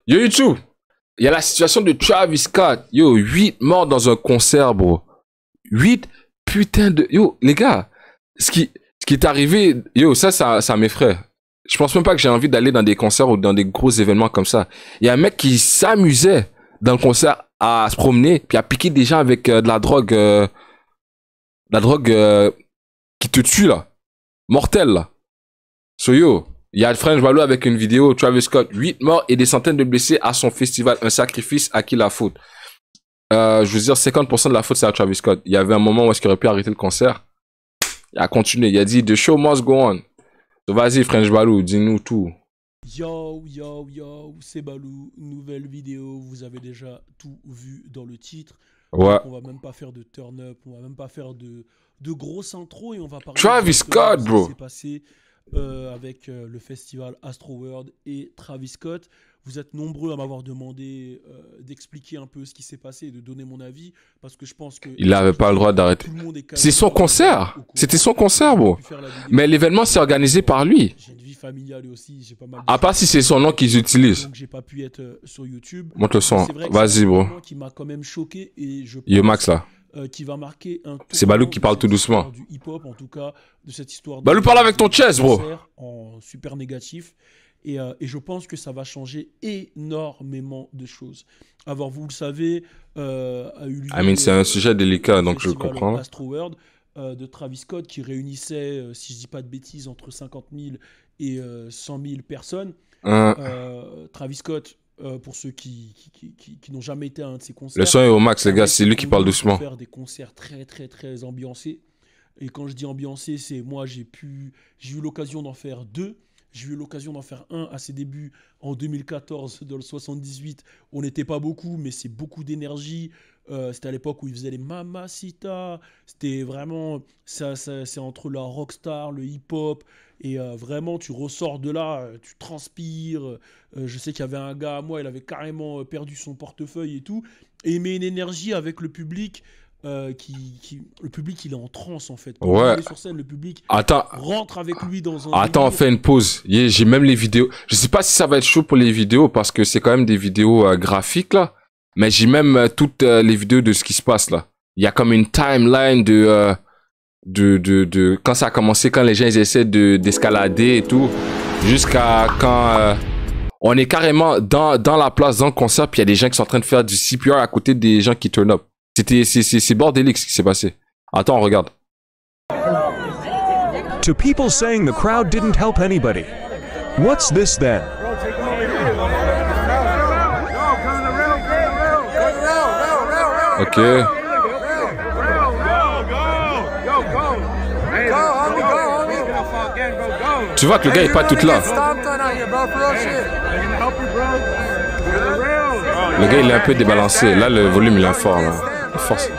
Yo, YouTube. Il y a la situation de Travis Scott. Yo, 8 morts dans un concert, bro. 8 putain de... Yo, les gars, ce qui est arrivé... Yo, ça m'effraie. Je pense même pas que j'ai envie d'aller dans des concerts ou dans des gros événements comme ça. Il y a un mec qui s'amusait dans le concert à se promener puis à piquer des gens avec de la drogue... la drogue qui te tue, là. Mortelle, là. So, yo... Il y a French Balou avec une vidéo, Travis Scott, 8 morts et des centaines de blessés à son festival. Un sacrifice, à qui la faute? Je veux dire, 50% de la faute, c'est à Travis Scott. Il y avait un moment où est-ce qu'il aurait pu arrêter le concert. Il a continué. Il a dit, the show must go on. So, vas-y, French Balou, dis-nous tout. Yo, c'est Balou. Nouvelle vidéo. Vous avez déjà tout vu dans le titre. Ouais. Donc, on va même pas faire de turn-up. On va même pas faire de grosses intros. Et on va parler Travis Scott, bro. Ce qui s'est passé avec le festival Astroworld et Travis Scott. Vous êtes nombreux à m'avoir demandé d'expliquer un peu ce qui s'est passé et de donner mon avis parce que je pense que il n'avait pas le droit d'arrêter. C'est son concert. C'était son concert, bro. Mais l'événement s'est organisé par lui. J'ai une vie familiale aussi. J'ai pas mal. À part si c'est son nom qu'ils utilisent. Donc j'ai pas pu être sur YouTube. Monte le son. Vas-y, bro. Qui m'a quand même choqué et je pense Yo, Max là. Qui va marquer un... C'est Balou qui parle tout doucement. Du hip-hop, en tout cas, de cette histoire... Balou, parle avec ton chest, bro. En super négatif. Et je pense que ça va changer énormément de choses. Alors, vous le savez, a eu lieu... c'est un sujet délicat, donc je comprends. Astroworld de Travis Scott qui réunissait, si je dis pas de bêtises, entre 50 000 et 100 000 personnes. Travis Scott... pour ceux qui n'ont jamais été à un de ces concerts. Le son est au max, les gars, c'est lui qui parle doucement. Faire des concerts très ambiancés. Et quand je dis ambiancé, c'est moi, j'ai eu l'occasion d'en faire 2. J'ai eu l'occasion d'en faire un à ses débuts en 2014, dans le 78. On n'était pas beaucoup, mais c'est beaucoup d'énergie. C'était à l'époque où ils faisaient les Mamacita. C'était vraiment... c'est entre la rockstar, le hip-hop. Et vraiment, tu ressors de là, tu transpires. Je sais qu'il y avait un gars à moi, il avait carrément perdu son portefeuille et tout. Et il met une énergie avec le public. Le public, il est en transe en fait. Quand ouais. il est sur scène, le public rentre avec lui dans un... Attends, on fait une pause. J'ai même les vidéos. Je sais pas si ça va être chaud pour les vidéos parce que c'est quand même des vidéos graphiques là. Mais j'ai même toutes les vidéos de ce qui se passe là. Il y a comme une timeline de quand ça a commencé, quand les gens ils essaient d'escalader et tout, jusqu'à quand on est carrément dans la place, dans le concert, puis il y a des gens qui sont en train de faire du CPR à côté des gens qui turn up. C'est bordélique ce qui s'est passé. Attends, on regarde. To people saying the crowd didn't help anybody. What's this then? Ok. Tu vois que le gars est pas tout là. Le gars il est un peu débalancé. Là le volume il est fort là. Force.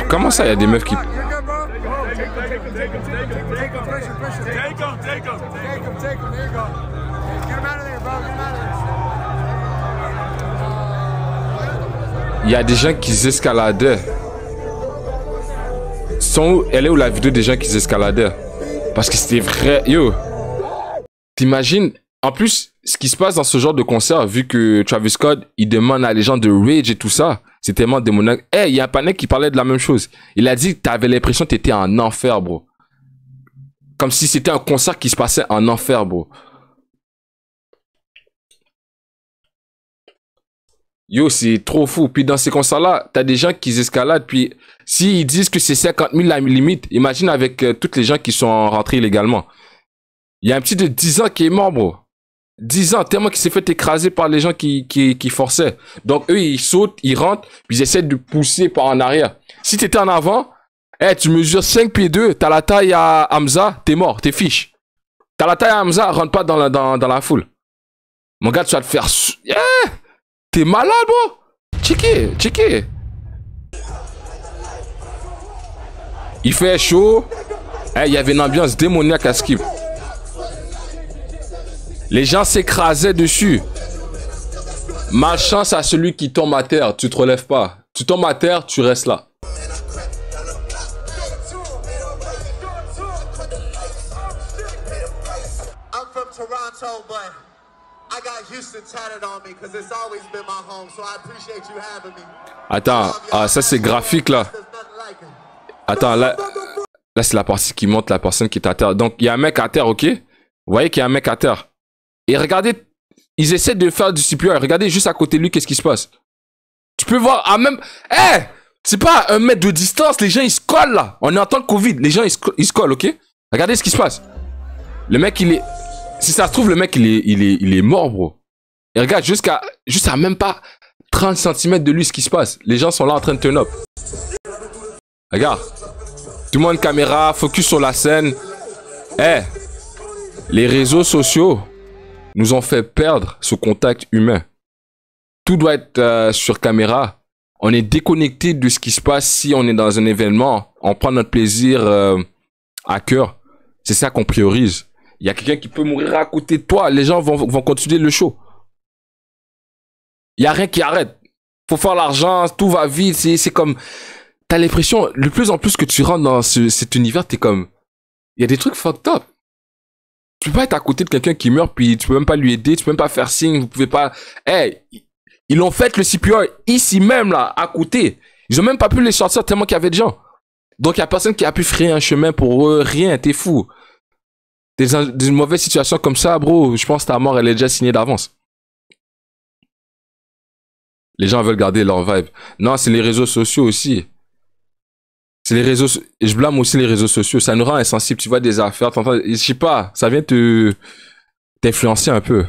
Comment ça il y a des meufs qui... Il y a des gens qui escaladaient. Elle est où la vidéo des gens qui escaladaient? Parce que c'était vrai. Yo, t'imagines? En plus, ce qui se passe dans ce genre de concert, vu que Travis Scott, il demande à les gens de rage et tout ça, c'est tellement démoniaque. Il y a un panel qui parlait de la même chose. Il a dit que t'avais l'impression que t'étais en enfer, bro. Comme si c'était un concert qui se passait en enfer, bro. Yo, c'est trop fou. Puis dans ces concerts-là, t'as des gens qui escaladent. Puis s'ils disent que c'est 50 000 la limite, imagine avec toutes les gens qui sont rentrés illégalement. Il y a un petit de 10 ans qui est mort, bro. 10 ans, tellement qu'il s'est fait écraser par les gens qui forçaient. Donc eux, ils sautent, ils rentrent, puis ils essaient de pousser par en arrière. Si t'étais en avant, tu mesures 5 pieds 2, t'as la taille à Hamza, t'es mort, t'es fiche. T'as la taille à Hamza, rentre pas dans la foule. Mon gars, tu vas te faire... Yeah! T'es malade, bro! Checké. Il fait chaud. Il y avait une ambiance démoniaque à Skip. Les gens s'écrasaient dessus. Malchance à celui qui tombe à terre. Tu te relèves pas. Tu tombes à terre, tu restes là. Toronto, but I got Houston tatted on me because it's always been my home, so I appreciate you having me. Attends, ah, ça c'est graphique là. Attends, là c'est la partie qui montre la personne qui est à terre. Donc il y a un mec à terre, ok? Vous voyez qu'il y a un mec à terre. Et regardez, ils essaient de faire du CPR. Regardez juste à côté de lui, qu'est-ce qui se passe. Tu peux voir, à même... Eh, c'est pas à 1 mètre de distance, les gens ils se collent là. On est en temps de Covid, les gens ils se collent, ok? Regardez ce qui se passe. Le mec il est... Si ça se trouve, le mec il est mort, bro. Et regarde, juste à même pas 30 cm de lui, ce qui se passe. Les gens sont là en train de turn up. Regarde. Tout le monde caméra, focus sur la scène. Eh, les réseaux sociaux nous ont fait perdre ce contact humain. Tout doit être sur caméra. On est déconnecté de ce qui se passe si on est dans un événement. On prend notre plaisir à cœur. C'est ça qu'on priorise. Il y a quelqu'un qui peut mourir à côté de toi. Les gens vont continuer le show. Il n'y a rien qui arrête. Faut faire l'argent, tout va vite. C'est comme... T'as l'impression, de plus en plus que tu rentres dans cet univers, t'es comme... Il y a des trucs fucked up. Tu peux pas être à côté de quelqu'un qui meurt, puis tu peux même pas lui aider, tu peux même pas faire signe, vous pouvez pas... Hey, ils ont fait le CPR ici même, là, à côté. Ils ont même pas pu les sortir tellement qu'il y avait de gens. Donc, il y a personne qui a pu frayer un chemin pour eux, rien, t'es fou. Des mauvaises situations comme ça, bro, je pense que ta mort, elle est déjà signée d'avance. Les gens veulent garder leur vibe. Non, c'est les réseaux sociaux aussi. C'est les réseaux... Je blâme aussi les réseaux sociaux. Ça nous rend insensibles. Tu vois des affaires, t'entends... Je sais pas, ça vient t'influencer un peu.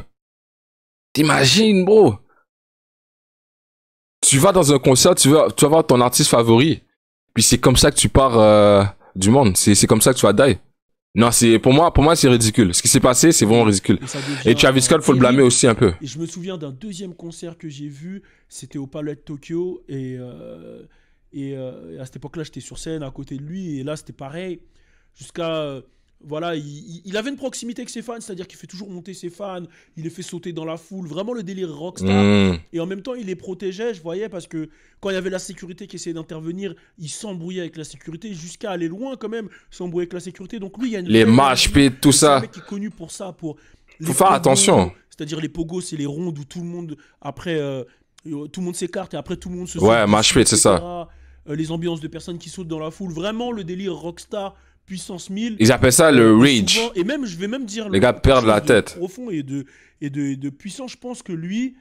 T'imagines, bro. Tu vas dans un concert, tu vas voir ton artiste favori. Puis c'est comme ça que tu pars du monde. C'est comme ça que tu vas die. Non, pour moi c'est ridicule. Ce qui s'est passé, c'est vraiment ridicule. Et Travis Scott, faut le blâmer aussi un peu. Et je me souviens d'un deuxième concert que j'ai vu, c'était au Palais de Tokyo et à cette époque-là, j'étais sur scène à côté de lui et là, c'était pareil. Jusqu'à voilà, il avait une proximité avec ses fans, c'est-à-dire qu'il fait toujours monter ses fans, il les fait sauter dans la foule, vraiment le délire rockstar. Et en même temps, il les protégeait, je voyais, parce que quand il y avait la sécurité qui essayait d'intervenir, il s'embrouillait avec la sécurité, jusqu'à aller loin quand même, s'embrouiller avec la sécurité. Donc lui, il y a une les mosh pits, tout ça. C'est un mec qui est connu pour ça, pour... Faut faire attention. C'est-à-dire les pogos, c'est les rondes où tout le monde, après, tout le monde s'écarte et après tout le monde se... Ouais, mosh pit, c'est ça. Les ambiances de personnes qui sautent dans la foule, vraiment le délire rockstar, puissance 1000. Ils appellent ça le rage. Souvent, et même, je vais même dire... Les gars perdent la tête. Profond et de puissant, je pense que lui,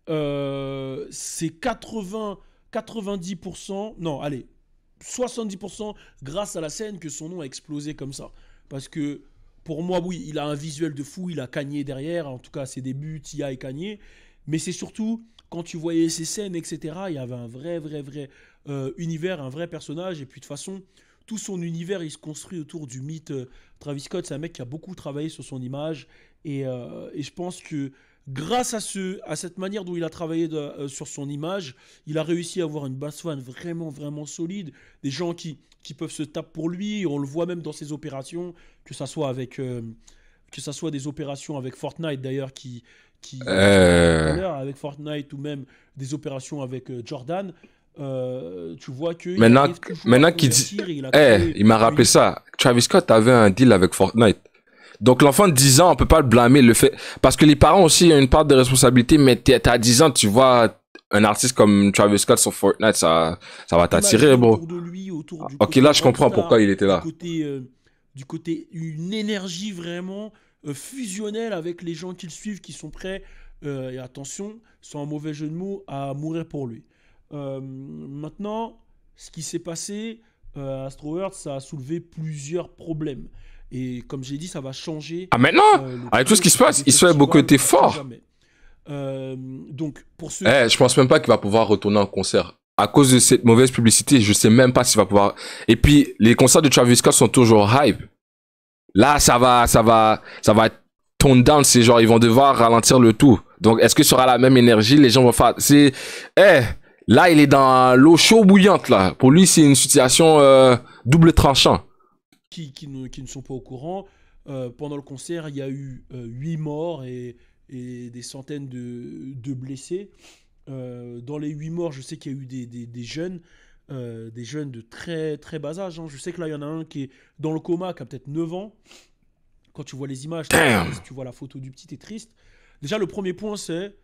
c'est 90%, non, allez, 70% grâce à la scène que son nom a explosé comme ça. Parce que, pour moi, oui, il a un visuel de fou, il a Kanye derrière, en tout cas à ses débuts, T.I. et Kanye, mais c'est surtout, quand tu voyais ses scènes, etc., il y avait un vrai univers, un vrai personnage, et puis de toute façon, tout son univers, il se construit autour du mythe. Travis Scott, c'est un mec qui a beaucoup travaillé sur son image, et je pense que grâce à cette manière dont il a travaillé sur son image, il a réussi à avoir une base fan vraiment solide, des gens qui peuvent se taper pour lui, on le voit même dans ses opérations, que ça soit des opérations avec Fortnite d'ailleurs, avec Fortnite, ou même des opérations avec Jordan. Tu vois que maintenant qu'il dit, il m'a rappelé ça. Travis Scott avait un deal avec Fortnite. Donc l'enfant de 10 ans, on peut pas le blâmer, le fait parce que les parents aussi ont une part de responsabilité, mais t'as 10 ans, tu vois un artiste comme Travis Scott sur Fortnite, ça va t'attirer, bro. Ok, là je comprends pourquoi il était là. Du côté une énergie vraiment fusionnelle avec les gens qui le suivent, qui sont prêts, et attention, sans un mauvais jeu de mots, à mourir pour lui. Maintenant, ce qui s'est passé à Astro World, ça a soulevé plusieurs problèmes. Et comme j'ai dit, ça va changer. Ah, maintenant avec tout ce qui se passe, il se fait beaucoup été fort. Donc, pour ceux je pense même pas qu'il va pouvoir retourner en concert. À cause de cette mauvaise publicité, je sais même pas s'il va pouvoir. Et puis, les concerts de Travis Scott sont toujours hype. Là, ça va être toned down. C'est genre, ils vont devoir ralentir le tout. Donc, est-ce que ce sera la même énergie? Les gens vont faire... Là, il est dans l'eau chaude bouillante, là. Pour lui, c'est une situation double tranchant. Qui ne sont pas au courant, pendant le concert, il y a eu 8 morts et des centaines de blessés. Dans les 8 morts, je sais qu'il y a eu des jeunes de très, très bas âge. Hein. Je sais que là, il y en a un qui est dans le coma, qui a peut-être 9 ans. quand tu vois les images, tu vois la photo du petit, t'es triste. Déjà, le premier point, c'est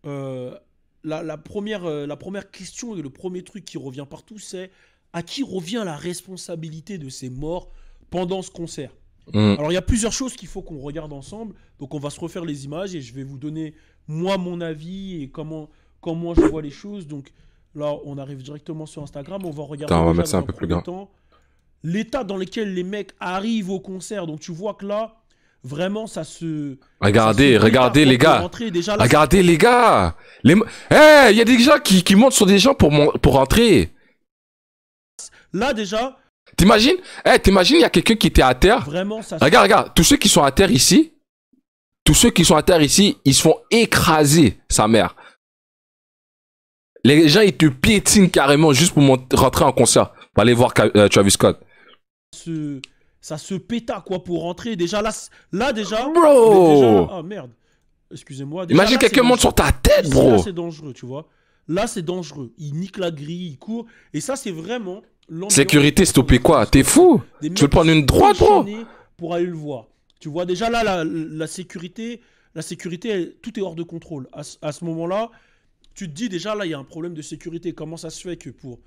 la première question et le premier truc qui revient partout, c'est à qui revient la responsabilité de ces morts pendant ce concert. Alors, il y a plusieurs choses qu'il faut qu'on regarde ensemble. Donc, on va se refaire les images et je vais vous donner, moi, mon avis et comment je vois les choses. Donc, là, on arrive directement sur Instagram. On va regarder on va mettre ça un peu plus grand. L'état dans lequel les mecs arrivent au concert. Donc, tu vois que là, vraiment, ça se... Regardez les gars. Déjà, là, regardez les gars. Il y a des gens qui montent sur des gens pour rentrer. Là, déjà... T'imagines, il y a quelqu'un qui était à terre. Vraiment, ça... Regarde, tous ceux qui sont à terre ici, ils se font écraser, sa mère. Les gens, ils te piétinent carrément juste pour rentrer en concert. Pour aller voir Travis Scott. Ça se péta, quoi, pour rentrer. Déjà, là déjà... Bro! Ah, merde. Excusez-moi. Imagine quelqu'un monte sur ta tête, bro. Là, c'est dangereux, tu vois. Là, c'est dangereux. Il nique la grille, il court. Et ça, c'est vraiment... Sécurité, stopper quoi? T'es fou? Tu veux prendre une droite, bro? Pour aller le voir. Tu vois, déjà là, la sécurité, tout est hors de contrôle. À ce moment-là, tu te dis déjà, là, il y a un problème de sécurité. Comment ça se fait que pour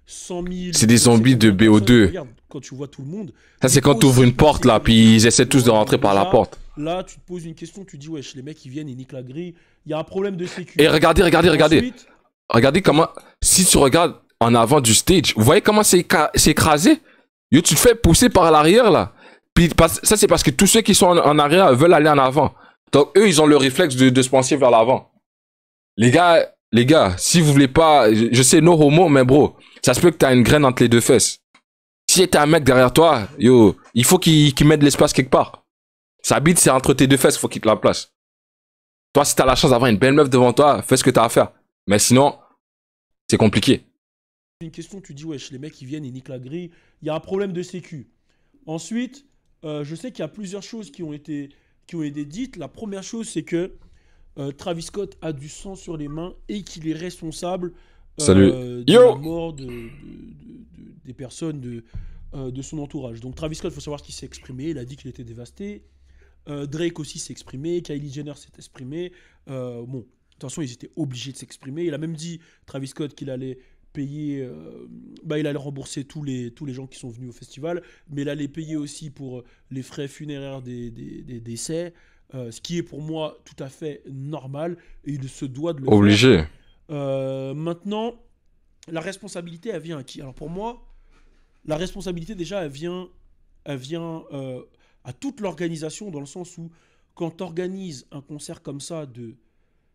100 000... C'est des zombies de BO2. Regarde, quand tu vois tout le monde... Ça, c'est quand tu ouvres une porte, là, puis ils essaient tous de rentrer par la porte. Là, tu te poses une question, tu te dis, wesh, les mecs, ils viennent, ils niquent la grille. Il y a un problème de sécurité. Et regardez. Ensuite, regardez comment... Si tu regardes en avant du stage, vous voyez comment c'est écrasé? Yo, tu te fais pousser par l'arrière, là. Puis ça, c'est parce que tous ceux qui sont en arrière veulent aller en avant. Donc, eux, ils ont le réflexe de se pencher vers l'avant. Les gars, si vous voulez pas... Je sais, no homo, mais bro, ça se peut que t'as une graine entre les deux fesses. Si t'as un mec derrière toi, yo, il faut qu'il mette de l'espace quelque part. Sa bite, c'est entre tes deux fesses, il faut qu'il te la place. Toi, si t'as la chance d'avoir une belle meuf devant toi, fais ce que t'as à faire. Mais sinon, c'est compliqué. Une question, tu dis, wesh, les mecs, ils viennent, ils niquent la grille. Il y a un problème de sécu. Ensuite, je sais qu'il y a plusieurs choses qui ont été dites. La première chose, c'est que Travis Scott a du sang sur les mains et qu'il est responsable de la mort des personnes de son entourage. Donc Travis Scott, il faut savoir qu'il s'est exprimé. Il a dit qu'il était dévasté. Drake aussi s'est exprimé. Kylie Jenner s'est exprimé. Bon, de toute façon, ils étaient obligés de s'exprimer. Il a même dit, Travis Scott, qu'il allait payer, il allait rembourser tous les gens qui sont venus au festival, mais il allait payer aussi pour les frais funéraires des décès, ce qui est pour moi tout à fait normal et il se doit de le obligé. Faire. Maintenant, la responsabilité, elle vient à qui? Alors pour moi, la responsabilité déjà, elle vient à toute l'organisation, dans le sens où quand tu organises un concert comme ça de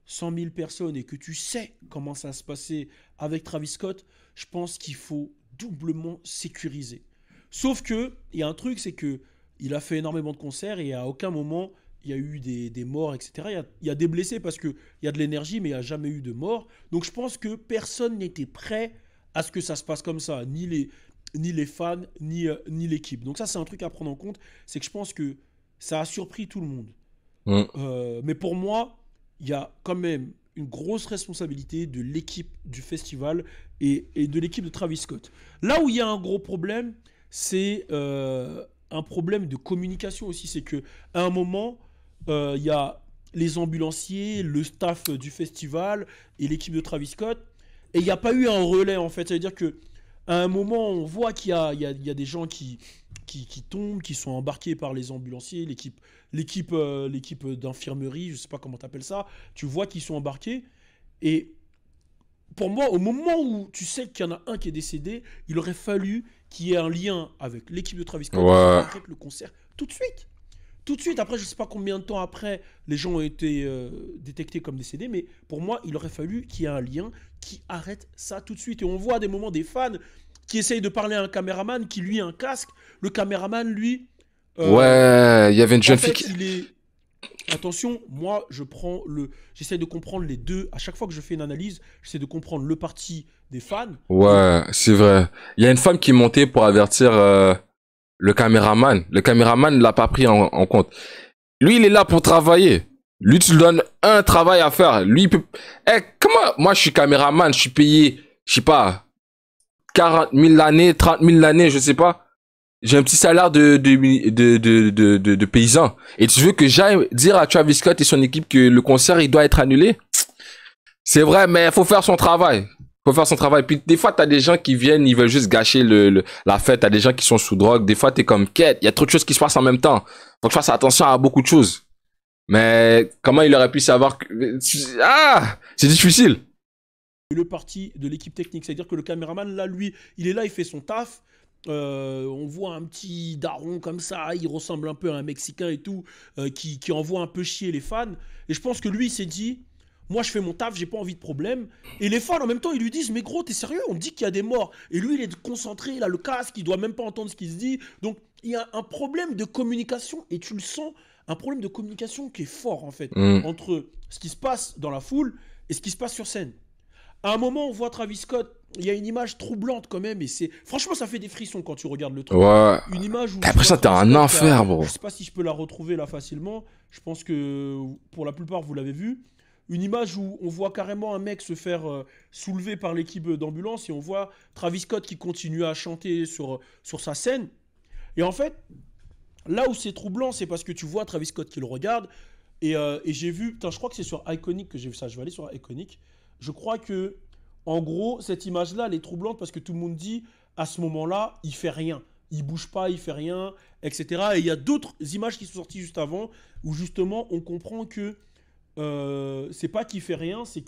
100 000 personnes et que tu sais comment ça se passait avec Travis Scott, je pense qu'il faut doublement sécuriser. Sauf que, il y a un truc, c'est que il a fait énormément de concerts et à aucun moment, il y a eu des morts, etc. Il y a des blessés parce qu'il y a de l'énergie, mais il n'y a jamais eu de morts. Donc je pense que personne n'était prêt à ce que ça se passe comme ça, ni les fans, ni l'équipe. Donc ça, c'est un truc à prendre en compte, c'est que je pense que ça a surpris tout le monde. Mais pour moi, il y a quand même une grosse responsabilité de l'équipe du festival et de l'équipe de Travis Scott. Là où il y a un gros problème, c'est un problème de communication aussi. C'est qu'à un moment, il y a les ambulanciers, le staff du festival et l'équipe de Travis Scott. Et il n'y a pas eu un relais, en fait. Ça veut dire qu'à un moment, on voit qu'il y a des gens qui tombent, qui sont embarqués par les ambulanciers, l'équipe d'infirmerie, je ne sais pas comment tu appelles ça, tu vois qu'ils sont embarqués. Et pour moi, au moment où tu sais qu'il y en a un qui est décédé, il aurait fallu qu'il y ait un lien avec l'équipe de Travis Scott qui arrête le concert tout de suite. Tout de suite, après, je ne sais pas combien de temps après, les gens ont été détectés comme décédés, mais pour moi, il aurait fallu qu'il y ait un lien qui arrête ça tout de suite. Et on voit à des moments des fans qui essayent de parler à un caméraman qui, lui, a un casque. Le caméraman, lui... il y avait une jeune fille qui... Attention, moi, j'essaie de comprendre les deux. À chaque fois que je fais une analyse, j'essaie de comprendre le parti des fans. Ouais, c'est vrai. Il y a une femme qui est montée pour avertir le caméraman. Le caméraman ne l'a pas pris en compte. Lui, il est là pour travailler. Lui, tu lui donnes un travail à faire. Lui, il peut... comment... Moi, je suis caméraman, je suis payé, je sais pas, 40 000 l'année, 30 000 l'année, je sais pas. j'ai un petit salaire de paysan. Et tu veux que j'aille dire à Travis Scott et son équipe que le concert, il doit être annulé? C'est vrai, mais il faut faire son travail. Faut faire son travail. Puis des fois, t'as des gens qui viennent, ils veulent juste gâcher la fête. T'as des gens qui sont sous drogue. Des fois, t'es comme quête. Il y a trop de choses qui se passent en même temps. Faut que je fasse attention à beaucoup de choses. Mais comment il aurait pu savoir que... Ah! C'est difficile. Le parti de l'équipe technique, c'est-à-dire que le caméraman, là, lui, il est là, il fait son taf. On voit un petit daron comme ça, il ressemble un peu à un Mexicain et tout, qui envoie un peu chier les fans. Et je pense que lui, il s'est dit... Moi, je fais mon taf, j'ai pas envie de problème. Et les fans, en même temps, ils lui disent, mais gros, t'es sérieux? On me dit qu'il y a des morts. Et lui, il est concentré, il a le casque, il doit même pas entendre ce qu'il se dit. Donc, il y a un problème de communication, et tu le sens, un problème de communication qui est fort, en fait, entre ce qui se passe dans la foule et ce qui se passe sur scène. À un moment, on voit Travis Scott, il y a une image troublante quand même, et c'est... Franchement, ça fait des frissons quand tu regardes le truc. Ouais. Une image où... T'as l'impression que t'es un enfer, bro. Je sais pas si je peux la retrouver là facilement. Je pense que, pour la plupart, vous l'avez vu. Une image où on voit carrément un mec se faire soulever par l'équipe d'ambulance et on voit Travis Scott qui continue à chanter sur sa scène. Et en fait, là où c'est troublant, c'est parce que tu vois Travis Scott qui le regarde. Et j'ai vu, putain, je crois que c'est sur Iconic que j'ai vu ça. Je vais aller sur Iconic. Je crois que, en gros, cette image-là, elle est troublante parce que tout le monde dit, à ce moment-là, il fait rien. Il bouge pas, il fait rien, etc. Et il y a d'autres images qui sont sorties juste avant où justement on comprend que c'est pas qu'il fait rien, c'est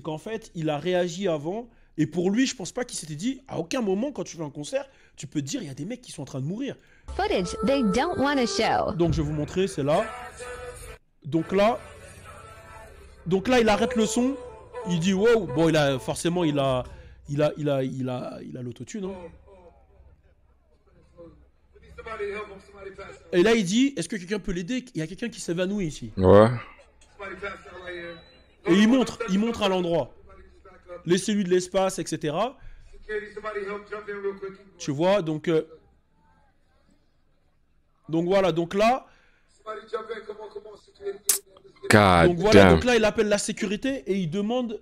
qu'en fait il a réagi avant et pour lui je pense pas qu'il s'était dit à aucun moment quand tu fais un concert tu peux te dire il y a des mecs qui sont en train de mourir. Footage they don't want to show. Donc je vais vous montrer, c'est là. Donc là il arrête le son, il dit wow, bon il a l'autotune hein. Et là il dit est-ce que quelqu'un peut l'aider, il y a quelqu'un qui s'évanouit ici. Ouais. Et il montre à l'endroit. Laissez-lui de l'espace, etc. Tu vois, donc voilà, donc là... Donc voilà, donc là il appelle la sécurité et il demande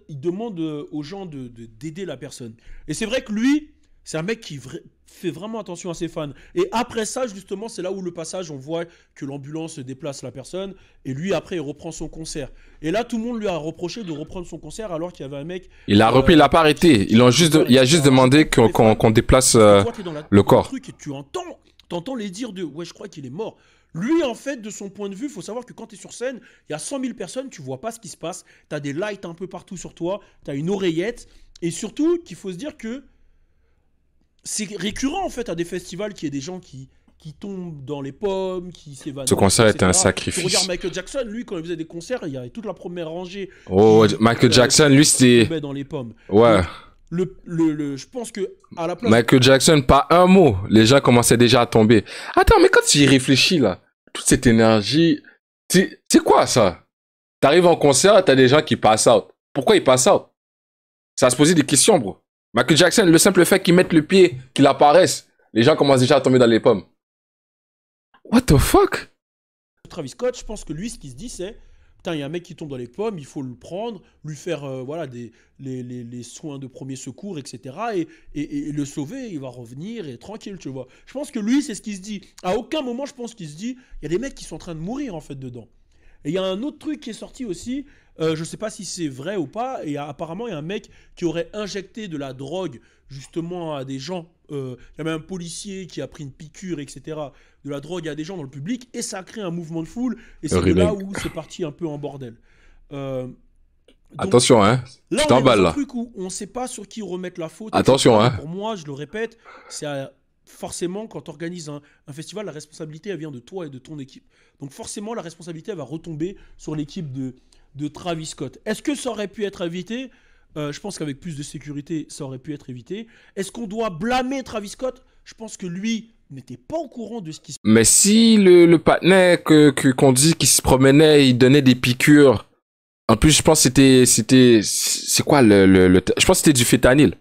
aux gens d'aider la personne. Et c'est vrai que lui, c'est un mec qui fait vraiment attention à ses fans. Et après ça, justement, c'est là où le passage, on voit que l'ambulance déplace la personne. Et lui, après, il reprend son concert. Et là, tout le monde lui a reproché de reprendre son concert alors qu'il y avait un mec... Il a repris, il n'a pas arrêté. Il a juste demandé qu'on déplace le corps. Et tu entends les dires de « Ouais, je crois qu'il est mort ». Lui, en fait, de son point de vue, il faut savoir que quand tu es sur scène, il y a 100 000 personnes, tu vois pas ce qui se passe. Tu as des lights un peu partout sur toi, tu as une oreillette. Et surtout, qu'il faut se dire que c'est récurrent en fait à des festivals qu'il y ait des gens qui tombent dans les pommes, qui s'évanouissent. Ce concert était un sacrifice. Tu regardes Michael Jackson, lui, quand il faisait des concerts, il y avait toute la première rangée. Oh, Michael Jackson, lui, c'était... dans les pommes. Ouais. Donc, je pense que à la place... Michael Jackson, pas un mot. Les gens commençaient déjà à tomber. Attends, mais quand tu y réfléchis, là, toute cette énergie, c'est quoi ça? T'arrives en concert, t'as des gens qui passent out. Pourquoi ils passent out? Ça va se poser des questions, bro. Michael Jackson, le simple fait qu'il mette le pied, qu'il apparaisse, les gens commencent déjà à tomber dans les pommes. What the fuck? Travis Scott, je pense que lui, ce qu'il se dit, c'est putain, il y a un mec qui tombe dans les pommes, il faut le prendre, lui faire voilà, les soins de premier secours, etc. Et le sauver, il va revenir et tranquille, tu vois. Je pense que lui, c'est ce qu'il se dit. À aucun moment, je pense qu'il se dit il y a des mecs qui sont en train de mourir, en fait, dedans. Et il y a un autre truc qui est sorti aussi. Je sais pas si c'est vrai ou pas, et apparemment il y a un mec qui aurait injecté de la drogue justement à des gens. Il y a même un policier qui a pris une piqûre, etc. De la drogue à des gens dans le public, et ça a créé un mouvement de foule, et c'est de là où c'est parti un peu en bordel. Donc, attention, hein, là, tu t'emballes là. Un truc où on sait pas sur qui remettre la faute. Attention, hein. Pour moi, je le répète, c'est forcément, quand tu organises un festival, la responsabilité, elle vient de toi et de ton équipe. Donc forcément, la responsabilité, elle va retomber sur l'équipe de Travis Scott. Est-ce que ça aurait pu être évité? Je pense qu'avec plus de sécurité, ça aurait pu être évité. Est-ce qu'on doit blâmer Travis Scott? Je pense que lui n'était pas au courant de ce qui se passait. Mais si le patinet qu'on dit qu'il se promenait, il donnait des piqûres. En plus, je pense que c'est quoi je pense que c'était du fétanyl.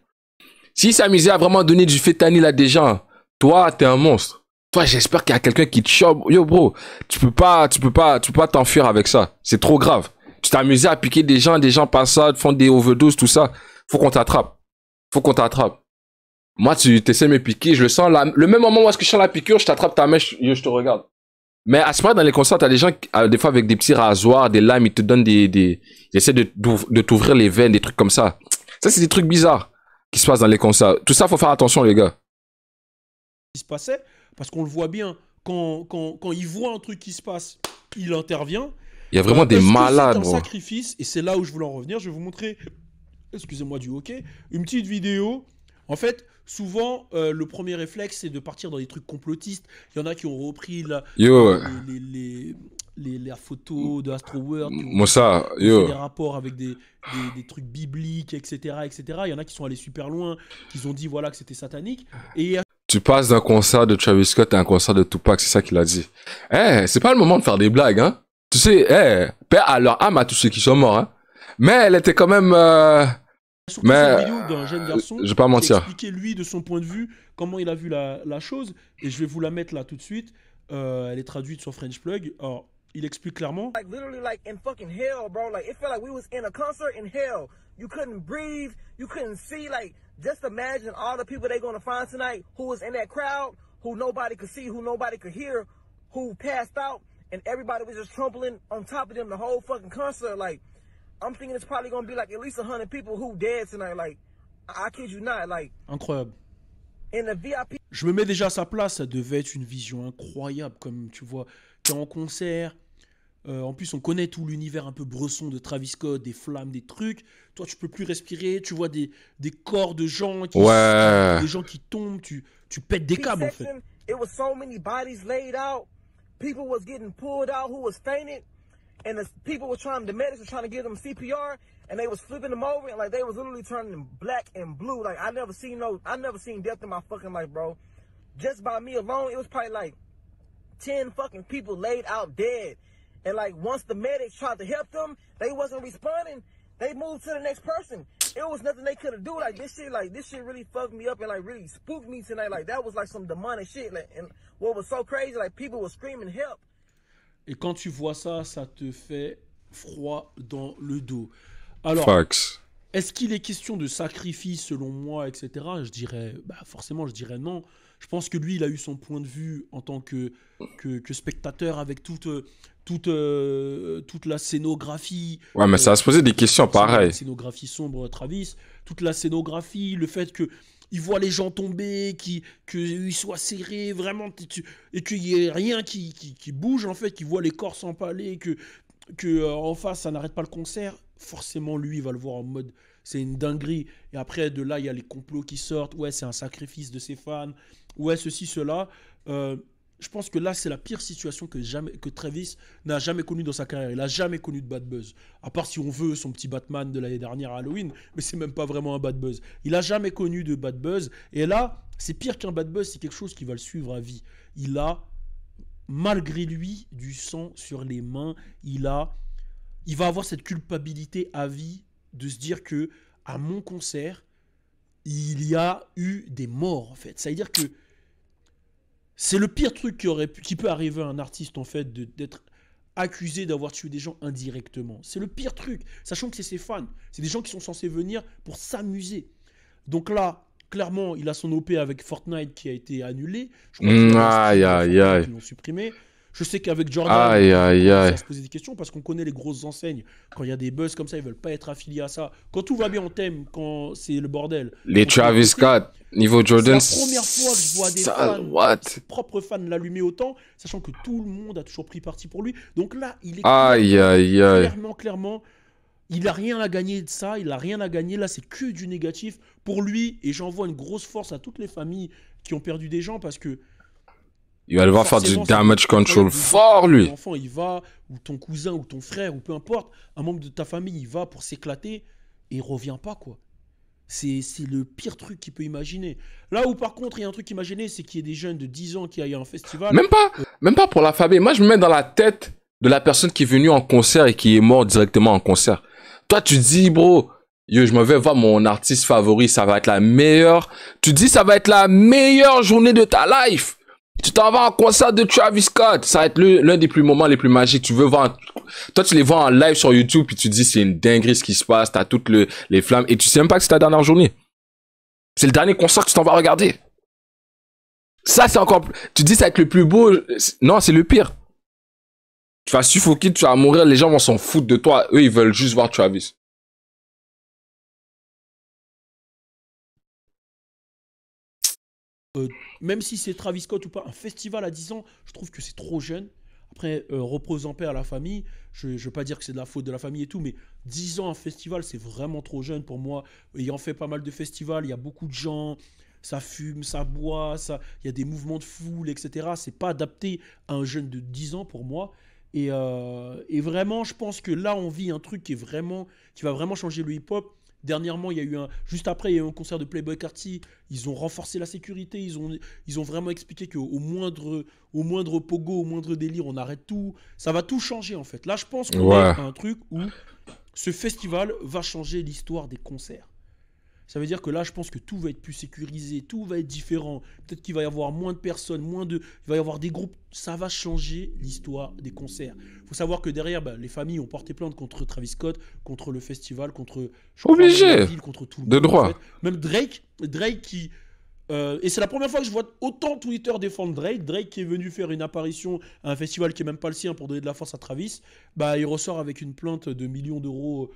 S'il s'amusait à vraiment donner du fétanyl à des gens, toi, t'es un monstre. Toi, j'espère qu'il y a quelqu'un qui te chope. Yo, bro, tu peux pas t'enfuir avec ça. C'est trop grave. Tu t'es amusé à piquer des gens passent ça, font des overdoses, tout ça. Faut qu'on t'attrape. Moi, tu essaies de me piquer, je le sens, le même moment où est-ce que je sens la piqûre, je t'attrape ta main, je te regarde. Mais à ce moment, dans les concerts, t'as des gens, des fois avec des petits rasoirs, des lames, ils te donnent ils essaient de t'ouvrir les veines, des trucs comme ça. Ça, c'est des trucs bizarres qui se passent dans les concerts. Tout ça, faut faire attention, les gars. Qui se passait, parce qu'on le voit bien, quand il voit un truc qui se passe, il intervient. Il y a vraiment des malades, c'est un bro. sacrifice, et c'est là où je voulais en revenir. Je vais vous montrer, excusez-moi du hockey, une petite vidéo. En fait, souvent, le premier réflexe, c'est de partir dans des trucs complotistes. Il y en a qui ont repris la photo de Astro World, Moussa, qui ont fait des rapports avec des trucs bibliques, etc., etc. Il y en a qui sont allés super loin, qui ont dit voilà que c'était satanique. Et tu passes d'un concert de Travis Scott à un concert de Tupac, c'est ça qu'il a dit. C'est pas le moment de faire des blagues, hein. Tu sais, paix à leur âme à tous ceux qui sont morts, hein. Mais elle était quand même... surtout sur une vidéo d'un jeune garçon je vais pas mentir. qui expliquait lui de son point de vue comment il a vu la chose, et je vais vous la mettre là tout de suite. Elle est traduite sur French Plug. Alors il explique clairement. Like literally like in fucking hell, bro. Like it felt like we was in a concert in hell. You couldn't breathe, you couldn't see. Like just imagine all the people they're gonna find tonight who was in that crowd, who nobody could see, who nobody could hear, who passed out, and everybody was just trampling on top of them the whole fucking concert. Like I'm thinking it's probably gonna be like at least 100 people who dead tonight. Like I kid you not. Like incroyable. In the VIP. Je me mets déjà à sa place. Ça devait être une vision incroyable, comme tu vois. T'es en concert. En plus, on connaît tout l'univers un peu bresson de Travis Scott, des flammes, des trucs. Toi, tu peux plus respirer. Tu vois des corps de gens qui, des gens qui tombent. Tu pètes des câbles, en fait. It was so many bodies laid out. People was getting pulled out who was fainted. And the people were the medics were trying to give them CPR. And they was flipping them over. And like, they was literally turning black and blue. Like, I never seen death in my fucking life, bro. Just by me alone, it was probably like 10 fucking people laid out dead. And like once the medics tried to help them, they wasn't responding. They moved to the next person. It was nothing they could have do. Like this shit really fucked me up and like really spooked me tonight. Like that was like some demonic shit. Like, and what was so crazy, like people were screaming help. Et quand tu vois ça, ça te fait froid dans le dos. Alors, est-ce qu'il est question de sacrifice selon moi, etc. Je dirais, forcément, je dirais non. Je pense que lui, il a eu son point de vue en tant que spectateur avec toute la scénographie. Ouais, mais ça va se poser des questions pareilles. La scénographie sombre, Travis. Toute la scénographie, le fait qu'il voit les gens tomber, qu'ils soient serrés, vraiment, et qu'il n'y ait rien qui bouge, en fait, qu'il voit les corps s'empaler, que en face, ça n'arrête pas le concert. Forcément, lui, il va le voir en mode... C'est une dinguerie. Et après, de là, il y a les complots qui sortent. Ouais, c'est un sacrifice de ses fans. Ouais, ceci, cela. Je pense que là, c'est la pire situation que Travis n'a jamais connue dans sa carrière. Il n'a jamais connu de bad buzz. À part si on veut son petit Batman de l'année dernière à Halloween. Mais c'est même pas vraiment un bad buzz. Il n'a jamais connu de bad buzz. Et là, c'est pire qu'un bad buzz. C'est quelque chose qui va le suivre à vie. Il a, malgré lui, du sang sur les mains. Il va avoir cette culpabilité à vie de se dire que à mon concert, il y a eu des morts, en fait. Ça veut dire que c'est le pire truc qui peut arriver à un artiste, en fait, d'être accusé d'avoir tué des gens indirectement. C'est le pire truc, sachant que c'est ses fans. C'est des gens qui sont censés venir pour s'amuser. Donc là, clairement, il a son OP avec Fortnite qui a été annulé. Je crois qu'ils l'ont supprimé. Je sais qu'avec Jordan, ça se poser des questions parce qu'on connaît les grosses enseignes. Quand il y a des buzz comme ça, ils veulent pas être affiliés à ça. Quand tout va bien, on t'aime. Quand c'est le bordel. Les Travis Scott, niveau Jordan, c'est la première fois que je vois des fans, ses propres fans l'allumer autant, sachant que tout le monde a toujours pris parti pour lui. Donc là, il est clairement, il a rien à gagner de ça. Il a rien à gagner. Là, c'est que du négatif pour lui. Et j'envoie une grosse force à toutes les familles qui ont perdu des gens parce que il va devoir faire du damage control fort, lui. Ton enfant, il va, ou ton cousin, ou ton frère, ou peu importe, un membre de ta famille, il va pour s'éclater et il revient pas, quoi. C'est le pire truc qu'il peut imaginer. Là où, par contre, il y a un truc imaginé, c'est qu'il y ait des jeunes de 10 ans qui aillent à un festival. Même pas pour la famille. Moi, je me mets dans la tête de la personne qui est venue en concert et qui est morte directement en concert. Toi, tu dis, bro, je me vais voir mon artiste favori, ça va être la meilleure. Tu dis, ça va être la meilleure journée de ta life. Tu t'en vas en concert de Travis Scott. Ça va être l'un des moments les plus magiques. Tu veux voir, toi, tu les vois en live sur YouTube puis tu dis c'est une dinguerie ce qui se passe. T'as toutes les flammes et tu sais même pas que c'est ta dernière journée. C'est le dernier concert que tu t'en vas regarder. Ça, c'est encore... Tu dis ça va être le plus beau. Non, c'est le pire. Tu vas suffoquer, tu vas mourir, les gens vont s'en foutre de toi. Eux, ils veulent juste voir Travis. Même si c'est Travis Scott ou pas, un festival à 10 ans, je trouve que c'est trop jeune. Après, repose en paix à la famille. Je ne veux pas dire que c'est de la faute de la famille et tout, mais 10 ans un festival, c'est vraiment trop jeune pour moi. Ayant fait pas mal de festivals, il y a beaucoup de gens, ça fume, ça boit, il y a des mouvements de foule, etc. C'est pas adapté à un jeune de 10 ans pour moi. Et vraiment, je pense que là, on vit un truc qui va vraiment changer le hip-hop. Dernièrement, juste après, il y a eu un concert de Playboi Carti. Ils ont renforcé la sécurité. Ils ont vraiment expliqué qu'au moindre pogo, au moindre délire, on arrête tout. Ça va tout changer en fait. Là, je pense qu'on est à un truc où ce festival va changer l'histoire des concerts. Ça veut dire que là, je pense que tout va être plus sécurisé, tout va être différent. Peut-être qu'il va y avoir moins de personnes, il va y avoir des groupes. Ça va changer l'histoire des concerts. Il faut savoir que derrière, les familles ont porté plainte contre Travis Scott, contre le festival, contre Obligé. Contre tout le de monde. droit. En fait. Même Drake qui... et c'est la première fois que je vois autant Twitter défendre Drake. Drake qui est venu faire une apparition à un festival qui est même pas le sien pour donner de la force à Travis. Il ressort avec une plainte de millions d'euros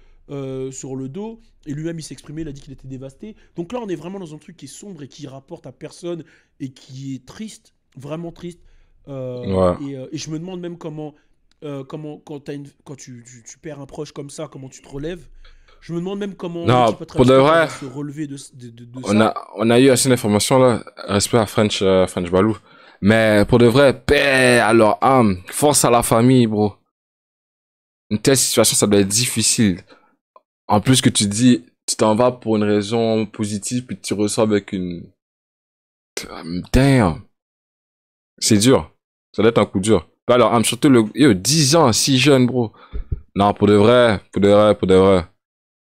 sur le dos. Et lui-même, il s'est exprimé, il a dit qu'il était dévasté. Donc là, on est vraiment dans un truc qui est sombre et qui rapporte à personne et qui est triste, vraiment triste. Et je me demande même comment quand tu perds un proche comme ça, comment tu te relèves. Je me demande même comment Non, pour de vrai, se relever de ça. On a eu assez d'informations là. Respect à French Balou. Mais pour de vrai, paix à leur âme. Force à la famille, bro. Une telle situation, ça doit être difficile. En plus que tu dis, tu t'en vas pour une raison positive, puis tu ressors avec une... Damn. C'est dur. Ça doit être un coup dur. Alors, surtout 10 ans, si jeune, bro. Non, pour de vrai.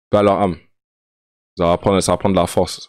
Pas leur âme. Ça va prendre de la force.